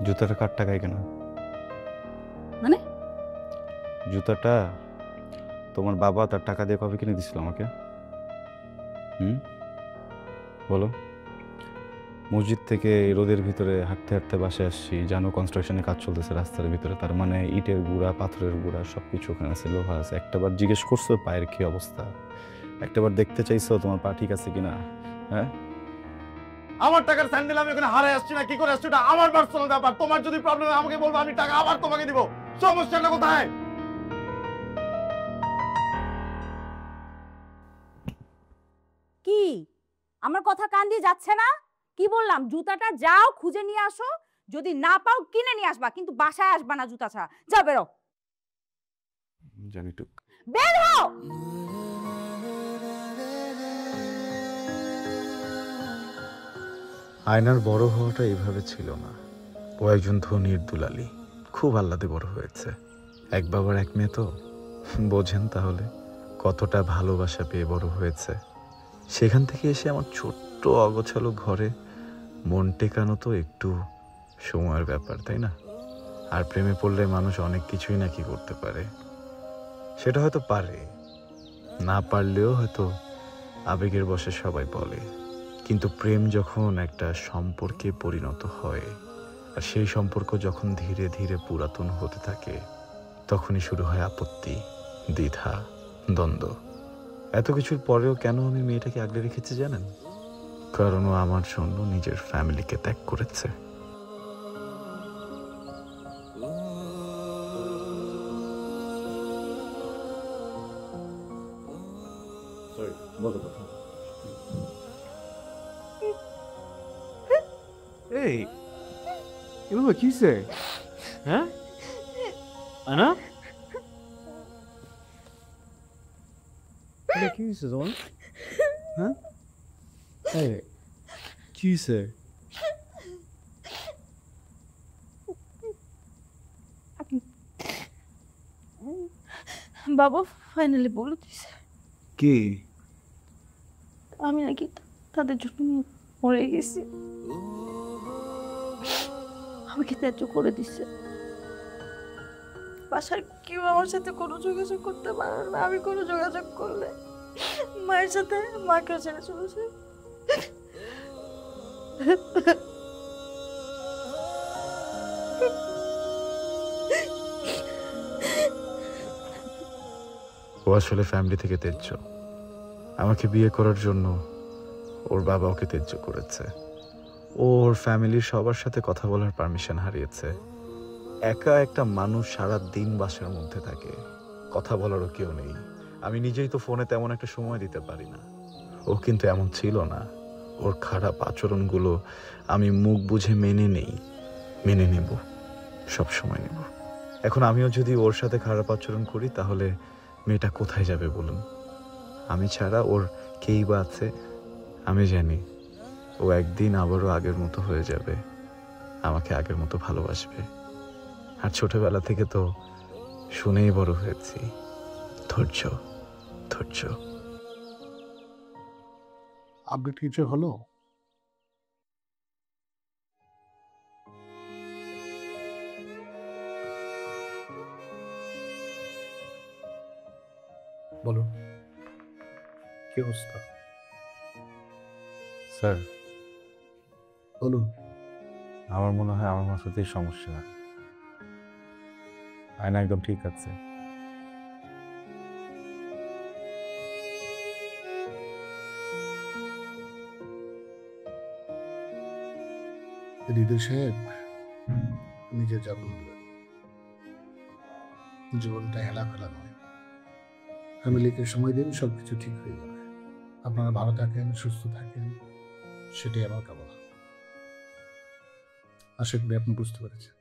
জুতাটা কার টাকায় কেনা? মানে? জুতাটা তোমার বাবা তার টাকা দিয়ে কবে কিনে দিছিল আমাকে? হুম, বলো। মসজিদ থেকে এই রোদের ভিতরে হাঁটতে হাঁটতে বাসায় আসছি, জানো কনস্ট্রাকশনের কাজ চলতেছে রাস্তার ভিতরে, তার মানে ইটের গুঁড়া, পাথরের গুঁড়া সব কিছু ওখানে আছে, লোহা আছে। একটাবার জিজ্ঞেস করছো পায়ের কি অবস্থা? একটাবার দেখতে চাইছো তোমার পা ঠিক আছে কিনা? হ্যাঁ, আমার টাকার স্যান্ডেল আমি ওখানে হারাই আসছি না কি করে আসছি, এটা আমার পার্সোনাল ব্যাপার। তোমার যদি প্রবলেম হয় আমাকে বলবো, আমি টাকা আবার তোমাকে দিব। সমস্যাটা কোথায়? কি আমার কথা কান দিয়ে যাচ্ছে না? কি বললাম? জুতাটা যাও খুঁজে নিয়ে আসো, যদি না পাও কিনে নিয়ে আসবা, কিন্তু বাসায় আসবা না জুতা ছাড়া। যাও বেরো, জানি তো। বের হও। আয়নার বড় হওয়াটা এইভাবে ছিল না। ও একজন ধনীর দুলালি, খুব আহ্লাদে বড় হয়েছে। এক বাবার এক মেয়ে তো, বোঝেন তাহলে কতটা ভালোবাসা পেয়ে বড় হয়েছে। সেখান থেকে এসে আমার ছোট্ট অগোছালো ঘরে মন টেকানো তো একটু সময়ের ব্যাপার, তাই না? আর প্রেমে পড়লে মানুষ অনেক কিছুই নাকি করতে পারে। সেটা হয়তো পারে, না পারলেও হয়তো আবেগের বশে সবাই বলে। কিন্তু প্রেম যখন একটা সম্পর্কে পরিণত হয়, আর সেই সম্পর্ক যখন ধীরে ধীরে পুরাতন হতে থাকে, তখনই শুরু হয় আপত্তি, দ্বিধা, দ্বন্দ্ব। এত কিছুর পরেও কেন আমি মেয়েটাকে আগলে রেখেছি জানেন? কারণ ও আমার জন্য নিজের ফ্যামিলিকে ত্যাগ করেছে। এই এভাবে কিসে? হ্যাঁ আনা, এটা কি হয়েছে তোমার? হ্যাঁ, এই কি হয়েছে? বাবা ফাইনালি বলে দিছে কি? আমি নাকি তাদের জন্য মরে গেছি। আমাকে ত্যায্য করে দিছে। বাসার কেউ আমার সাথে কোনো যোগাযোগ করতে পারে না। আমি কোনো যোগাযোগ করলে মায়ের সাথে মাকেও ছেড়ে চলেছে। ও আসলে ফ্যামিলি থেকে ত্যায্য। আমাকে বিয়ে করার জন্য ওর বাবা ওকে ত্যায্য করেছে। ও ওর ফ্যামিলির সবার সাথে কথা বলার পারমিশন হারিয়েছে। একা একটা মানুষ সারা দিন বাসার মধ্যে থাকে, কথা বলারও কেউ নেই। আমি নিজেই তো ফোনে তেমন একটা সময় দিতে পারি না। ও কিন্তু এমন ছিল না। ওর খারাপ আচরণগুলো আমি মুখ বুঝে মেনে নেই, মেনে নেব, সব সময় নেব। এখন আমিও যদি ওর সাথে খারাপ আচরণ করি, তাহলে মেয়েটা কোথায় যাবে বলুন? আমি ছাড়া ওর কেই বা আছে? আমি জানি ও একদিন আবারও আগের মতো হয়ে যাবে, আমাকে আগের মতো ভালোবাসবে। আর ছোটবেলা থেকে তো শুনেই বড় হয়েছি, ধৈর্য, ধৈর্য। আপডেট কিছু হলো? বলুন, কি অবস্থা? স্যার, বলুন। আমার মনে হয় আমার মার সাথেই সমস্যা। আয়না একদম ঠিক আছে। হৃদয় সাহেব, নিজের যত্ন নেবেন। জীবনটা হেলাফেলা নয়। ফ্যামিলিকে সময় দিন, সবকিছু ঠিক হয়ে যাবে। আপনারা ভালো থাকেন, সুস্থ থাকেন, সেটাই আমার কামনা। আশা করি আপনি বুঝতে পেরেছেন।